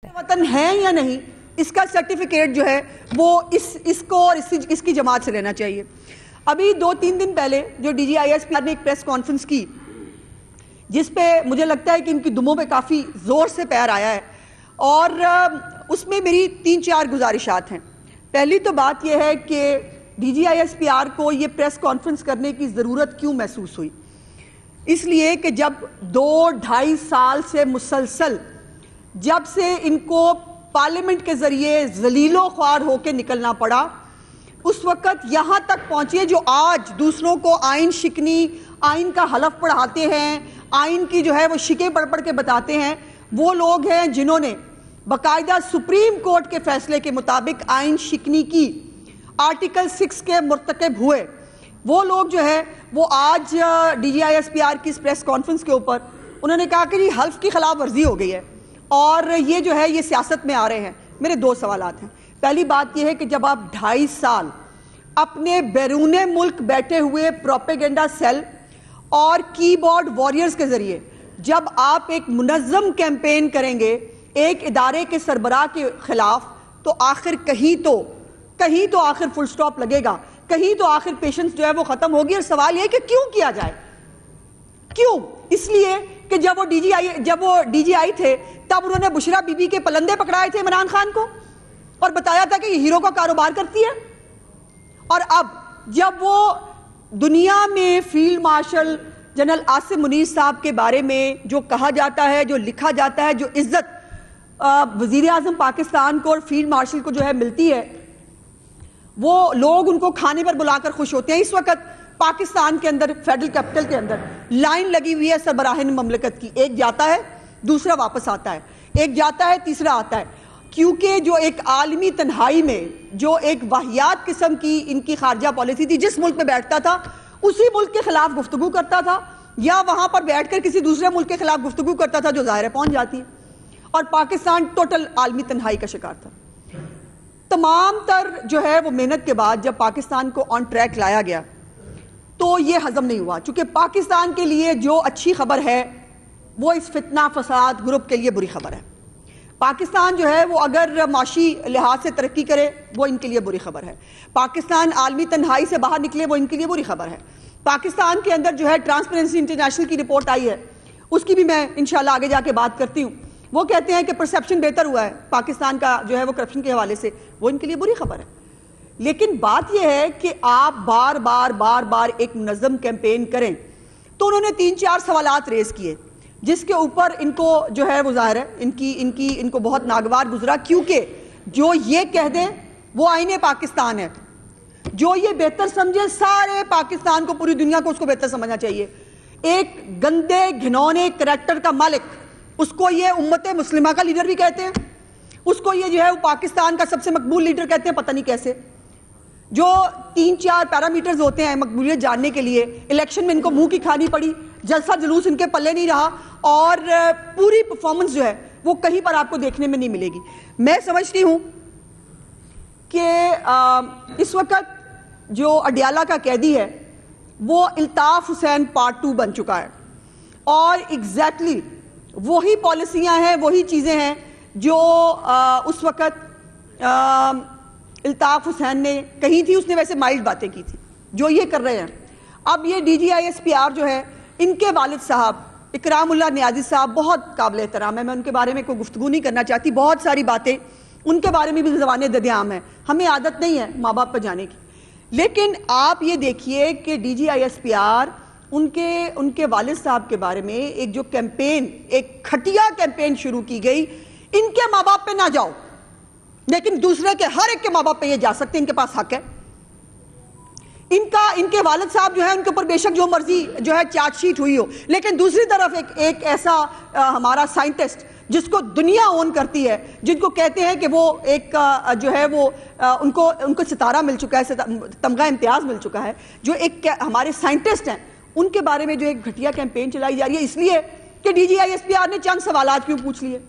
وطن ہیں یا نہیں اس کا سرٹیفکیٹ جو ہے وہ اس کو اور اس کی جماعت سے لینا چاہیے۔ ابھی 2-3 دن پہلے جو ڈی جی آئی ایس پی نے ایک پریس کانفرنس کی جس پہ مجھے لگتا ہے کہ ان کی دموں پہ کافی زور سے پیر آیا ہے، اور اس میں میری 3-4 گزارشات ہیں۔ پہلی تو بات یہ ہے کہ D G I S P R کو یہ پریس کانفرنس کرنے کی ضرورت کیوں محسوس ہوئی؟ اس لیے کہ جب 2-2.5 سال سے مسلسل جب سے ان کو پارلیمنٹ کے ذریعے ذلیل و خوار ہو کے نکلنا پڑا، اس وقت یہاں تک پہنچے جو آج دوسروں کو آئین شکنی، آئین کا حلف پڑھاتے ہیں، آئین کی جو ہے وہ شکیں پڑھ پڑھ کے بتاتے ہیں، وہ لوگ ہیں جنہوں نے باقاعدہ سپریم کورٹ کے فیصلے کے مطابق آئین شکنی کی، آرٹیکل 6 کے مرتکب ہوئے۔ وہ لوگ جو ہے وہ آج D G I S P R کی اس پریس کانفرنس کے اوپر انہوں نے کہا کہ یہ حلف کی خلاف ورزی ہو گئی ہے اور یہ جو ہے یہ سیاست میں آ رہے ہیں۔ میرے 2 سوالات ہیں۔ پہلی بات یہ ہے کہ جب آپ 2.5 سال اپنے بیرون ملک بیٹھے ہوئے پروپیگنڈا سیل اور کی بورڈ وارئرز کے ذریعے جب آپ ایک منظم کیمپین کریں گے ایک ادارے کے سربراہ کے خلاف، تو آخر کہیں تو آخر فل سٹاپ لگے گا، کہیں تو آخر پیشنس جو ہے وہ ختم ہوگی۔ اور سوال یہ ہے کہ کیوں کیا جائے؟ کیوں؟ اس لیے کہ جب وہ ڈی جی آئی تھے تب انہوں نے بشرا بی بی کے پلندے پکڑائے تھے عمران خان کو اور بتایا تھا کہ یہ ہیرو کا کاروبار کرتی ہے، اور اب جب وہ دنیا میں field marshal general Asim Munir صاحب کے بارے میں جو کہا جاتا ہے، جو لکھا جاتا ہے، جو عزت وزیر اعظم پاکستان کو اور فیلڈ مارشل کو جو ہے ملتی ہے، وہ لوگ ان کو کھانے پر بلا کر خوش ہوتے ہیں۔ اس وقت پاکستان کے اندر فیڈرل کیپٹل کے اندر لائن لگی ہوئی ہے سربراہان مملکت کی، ایک جاتا ہے دوسرا واپس آتا ہے، ایک جاتا ہے تیسرا آتا ہے، کیونکہ جو ایک عالمی تنہائی میں جو ایک واہیات قسم کی ان کی خارجہ پالیسی تھی، جس ملک میں بیٹھتا تھا اسی ملک کے خلاف گفتگو کرتا تھا، یا وہاں پر بیٹھ کر کسی دوسرے ملک کے خلاف گفتگو کرتا تھا جو ظاہر ہے پہنچ جاتی ہے، اور پاکستان ٹوٹل عالمی تنہائی کا شکار تھا۔ تمام تر جو ہے وہ محنت کے بعد جب پاکستان کو آن ٹریک لایا گیا تو یہ ہضم نہیں ہوا، چونکہ پاکستان کے لیے جو اچھی خبر ہے وہ اس فتنہ فساد گروپ کے لیے بری خبر ہے۔ پاکستان جو ہے وہ اگر معاشی لحاظ سے ترقی کرے وہ ان کے لیے بری خبر ہے۔ پاکستان عالمی تنہائی سے باہر نکلے وہ ان کے لیے بری خبر ہے۔ پاکستان کے اندر جو ہے ٹرانسپیرنسی انٹرنیشنل کی رپورٹ آئی ہے، اس کی بھی میں انشاءاللہ آگے جا کے بات کرتی ہوں۔ وہ کہتے ہیں کہ پرسیپشن بہتر ہوا ہے پاکستان کا جو ہے وہ کرپشن کے حوالے سے، وہ ان کے لیے بری خبر ہے۔ لیکن بات یہ ہے کہ آپ بار بار ایک منظم کیمپین کریں، تو انہوں نے 3-4 سوالات ریز کیے جس کے اوپر ان کو جو ہے وہ ظاہر ہے ان کو بہت ناگوار گزرا، کیونکہ جو یہ کہہ دیں وہ آئین پاکستان ہے، جو یہ بہتر سمجھے سارے پاکستان کو، پوری دنیا کو اس کو بہتر سمجھنا چاہیے۔ ایک گندے گھنونے کریکٹر کا مالک، اس کو یہ امت مسلمہ کا لیڈر بھی کہتے ہیں، اس کو یہ جو ہے وہ پاکستان کا سب سے مقبول لیڈر کہتے ہیں، پتہ نہیں کیسے، جو 3-4 پیرامیٹرز ہوتے ہیں مقبولیت جاننے کے لیے، الیکشن میں ان کو منہ کی کھانی پڑی، جلسہ جلوس ان کے پلے نہیں رہا، اور پوری پرفارمنس جو ہے وہ کہیں پر آپ کو دیکھنے میں نہیں ملے گی۔ میں سمجھتی ہوں کہ اس وقت جو اڈیالہ کا قیدی ہے وہ الطاف حسین پارٹ 2 بن چکا ہے، اور ایگزیکٹلی وہی پالیسیاں ہیں، وہی چیزیں ہیں جو اس وقت الطاف حسین نے کہی تھی۔ اس نے ویسے مائلڈ باتیں کی تھی، جو یہ کر رہے ہیں۔ اب یہ D G I S P R جو ہے، ان کے والد صاحب اکرام اللہ نیازی صاحب بہت قابل احترام ہے، میں ان کے بارے میں کوئی گفتگو نہیں کرنا چاہتی، بہت ساری باتیں ان کے بارے میں بھی زبانیں ددیام ہیں، ہمیں عادت نہیں ہے ماں باپ پہ جانے کی۔ لیکن آپ یہ دیکھیے کہ D G I S P R ان کے والد صاحب کے بارے میں ایک جو کیمپین، ایک کھٹیا کیمپین شروع کی گئی، ان کے ماں باپ پہ نہ جاؤ، لیکن دوسرے کے ہر ایک کے ماں باپ پہ یہ جا سکتے ہیں، ان کے پاس حق ہے۔ ان کے والد صاحب جو ہے ان کے اوپر بے شک جو مرضی جو ہے چارج شیٹ ہوئی ہو، لیکن دوسری طرف ایک ایسا ہمارا سائنٹسٹ جس کو دنیا اون کرتی ہے، جن کو کہتے ہیں کہ وہ ایک جو ہے وہ ان کو ستارہ مل چکا ہے، تمغہ امتیاز مل چکا ہے، جو ایک ہمارے سائنٹسٹ ہیں، ان کے بارے میں جو ایک گھٹیا کیمپین چلائی جا رہی ہے، اس لیے کہ D G I S P R نے چند سوالات کیوں پوچھ لیے،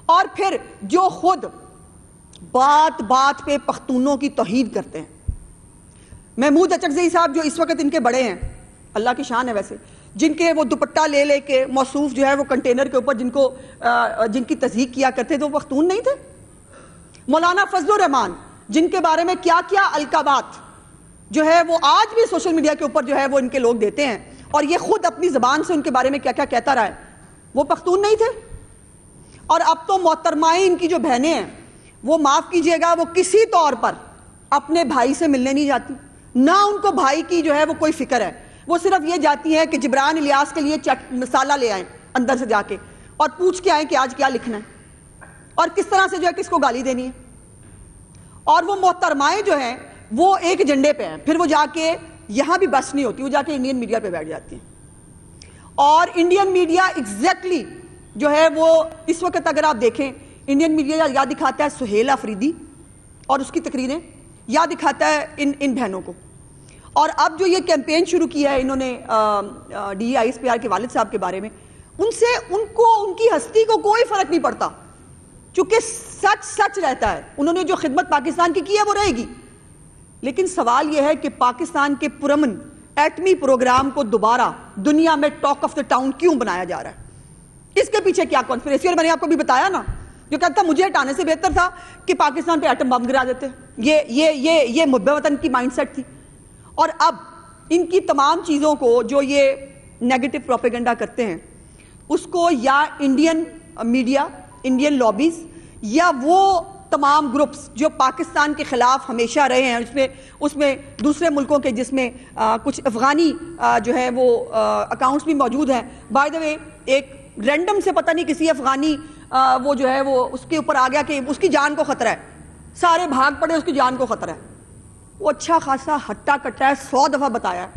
اور پھر جو خود بات پہ پختونوں کی توہین کرتے ہیں۔ محمود اچکزئی صاحب جو اس وقت ان کے بڑے ہیں، اللہ کی شان ہے ویسے، جن کے وہ دوپٹہ لے لے کے موصوف جو ہے وہ کنٹینر کے اوپر جن کی تصدیق کیا کرتے تھے وہ پختون نہیں تھے؟ مولانا فضل الرحمان جن کے بارے میں کیا کیا القابات جو ہے وہ آج بھی سوشل میڈیا کے اوپر جو ہے وہ ان کے لوگ دیتے ہیں، اور یہ خود اپنی زبان سے ان کے بارے میں کیا کیا کہتا رہا ہے، وہ پختون نہیں تھے؟ اور اب تو محترمائیں ان کی جو بہنیں ہیں وہ معاف کیجئے گا وہ کسی طور پر اپنے بھائی سے ملنے نہیں جاتی، نہ ان کو بھائی کی جو ہے وہ کوئی فکر ہے، وہ صرف یہ جاتی ہیں کہ جبران الیاس کے لیے مسالہ لے آئیں اندر سے جا کے اور پوچھ کے آئیں کہ آج کیا لکھنا ہے اور کس طرح سے جو ہے کس کو گالی دینی ہے۔ اور وہ محترمائیں جو ہیں وہ ایک ایجنڈے پہ ہیں، پھر وہ جا کے یہاں بھی بس نہیں ہوتی، وہ جا کے انڈین میڈیا پہ بیٹھ جاتی ہیں۔ اور انڈین میڈیا ایگزیکٹلی جو ہے وہ اس وقت اگر آپ دیکھیں انڈین میڈیا یا دکھاتا ہے سہیل آفریدی اور اس کی تقریریں، یا دکھاتا ہے ان بہنوں کو۔ اور اب جو یہ کیمپین شروع کیا ہے انہوں نے DGISPR کے والد صاحب کے بارے میں، ان کی ہستی کو کوئی فرق نہیں پڑتا، چونکہ سچ رہتا ہے، انہوں نے جو خدمت پاکستان کی ہے وہ رہے گی۔ لیکن سوال یہ ہے کہ پاکستان کے پرامن ایٹمی پروگرام کو دوبارہ دنیا میں ٹاک آف دا ٹاؤن کیوں بنایا جا رہا ہے؟ اس کے پیچھے کیا کانسپریسی؟ اور میں نے آپ کو بھی بتایا نا، جو کہتا مجھے ہٹانے سے بہتر تھا کہ پاکستان پہ ایٹم بم گرا دیتے، یہ محب وطن کی مائنڈ سیٹ تھی۔ اور اب ان کی تمام چیزوں کو جو یہ نیگیٹو پروپیگنڈا کرتے ہیں اس کو یا انڈین میڈیا، انڈین لابیز، یا وہ تمام گروپس جو پاکستان کے خلاف ہمیشہ رہے ہیں، اس میں دوسرے ملکوں کے جس میں کچھ افغانی جو ہے وہ اکاؤنٹس بھی موجود ہیں۔ بائی دا وے ایک رینڈم سے پتہ نہیں کسی افغانی وہ جو ہے وہ اس کے اوپر آ گیا کہ اس کی جان کو خطرہ ہے، سارے بھاگ پڑے اس کی جان کو خطرہ ہے، وہ اچھا خاصا ہٹا کٹا ہے، 100 دفعہ بتایا ہے،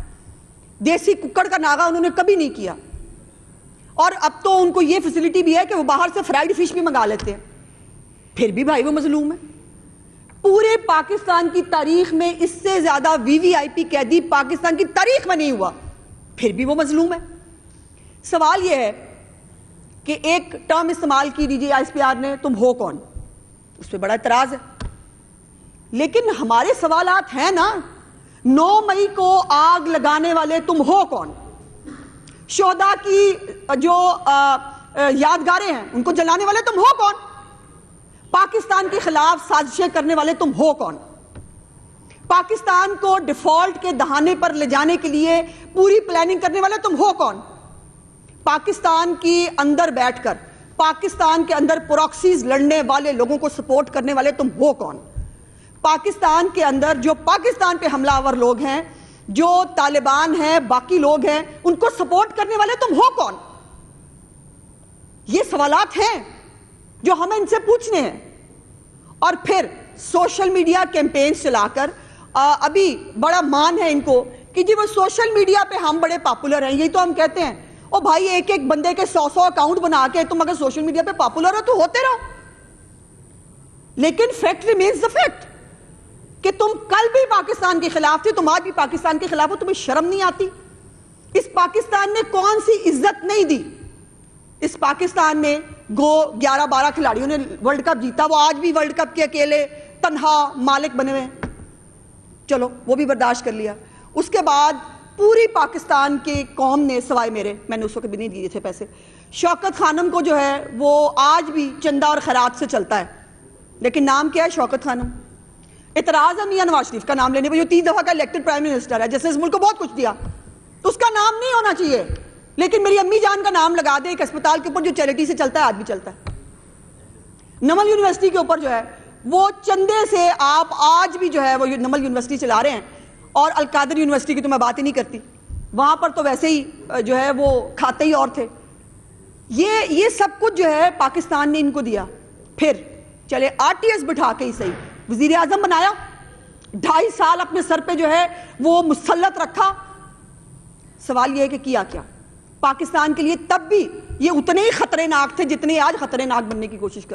دیسی ککڑ کا ناغہ انہوں نے کبھی نہیں کیا۔ اور اب تو ان کو یہ فیسلٹی بھی ہے کہ وہ باہر سے فرائیڈ فش بھی منگا لیتے ہیں، پھر بھی بھائی وہ مظلوم ہے۔ پورے پاکستان کی تاریخ میں اس سے زیادہ VVIP قیدی پاکستان کی تاریخ میں نہیں ہوا، پھر بھی وہ مظلوم ہے۔ سوال یہ ہے کہ ایک ٹرم استعمال کی DGISPR نے، تم ہو کون؟ اس پہ بڑا اعتراض ہے، لیکن ہمارے سوالات ہیں نا، 9 مئی کو آگ لگانے والے تم ہو کون؟ شہداء کی جو یادگاریں ہیں ان کو جلانے والے تم ہو کون؟ پاکستان کے خلاف سازشیں کرنے والے تم ہو کون؟ پاکستان کو ڈیفالٹ کے دہانے پر لے جانے کے لیے پوری پلاننگ کرنے والے تم ہو کون؟ پاکستان کی اندر بیٹھ کر پاکستان کے اندر پروکسیز لڑنے والے لوگوں کو سپورٹ کرنے والے تم ہو کون؟ پاکستان کے اندر جو پاکستان پہ حملہ آور لوگ ہیں، جو طالبان ہیں، باقی لوگ ہیں، ان کو سپورٹ کرنے والے تم ہو کون؟ یہ سوالات ہیں جو ہمیں ان سے پوچھنے ہیں۔ اور پھر سوشل میڈیا کیمپینز چلا کر ابھی بڑا مان ہے ان کو کہ جی وہ سوشل میڈیا پہ ہم بڑے پاپولر ہیں، یہی تو ہم کہتے ہیں، او بھائی ایک بندے کے 100 اکاؤنٹ بنا کے تم اگر سوشل میڈیا پہ پاپولر ہو تو ہوتے رہو، لیکن فیکٹ ریمینز دا فیکٹ کہ تم کل بھی پاکستان کے خلاف تھے، تم آج بھی پاکستان کے خلاف ہو، تمہیں شرم نہیں آتی؟ اس پاکستان نے کون سی عزت نہیں دی؟ اس پاکستان میں 11-12 کھلاڑیوں نے ورلڈ کپ جیتا، وہ آج بھی ورلڈ کپ کے اکیلے تنہا مالک بنے ہوئے ہیں، چلو وہ بھی برداشت کر لیا۔ اس کے بعد پوری پاکستان کی قوم نے سوائے میرے، میں نے اس وقت بھی نہیں دیے تھے پیسے، شوکت خانم کو جو ہے وہ آج بھی چندہ اور خیرات سے چلتا ہے، لیکن نام کیا ہے؟ شوکت خانم۔ اعتراض ہے میاں نواز شریف کا نام لینے پر، جو 3 دفعہ کا الیکٹڈ پرائم منسٹر ہے، جیسے اس ملک کو بہت کچھ دیا، تو اس کا نام نہیں ہونا چاہیے، لیکن میری امی جان کا نام لگا دے ایک اسپتال کے اوپر جو چیریٹی سے چلتا ہے، آج بھی چلتا ہے۔ نمل یونیورسٹی کے اوپر جو ہے وہ چندے سے آپ آج بھی جو ہے وہ نمل یونیورسٹی چلا رہے ہیں، اور القادر یونیورسٹی کی تو میں بات ہی نہیں کرتی، وہاں پر تو ویسے ہی جو ہے وہ کھاتے ہی اور تھے۔ یہ سب کچھ جو ہے پاکستان نے ان کو دیا، پھر چلے RTS بٹھا کے ہی صحیح وزیر اعظم بنایا، 2.5 سال اپنے سر پہ جو ہے وہ مسلط رکھا۔ سوال یہ ہے کہ کیا پاکستان کے لیے تب بھی یہ اتنے ہی خطرناک تھے جتنے آج خطرناک بننے کی کوشش کر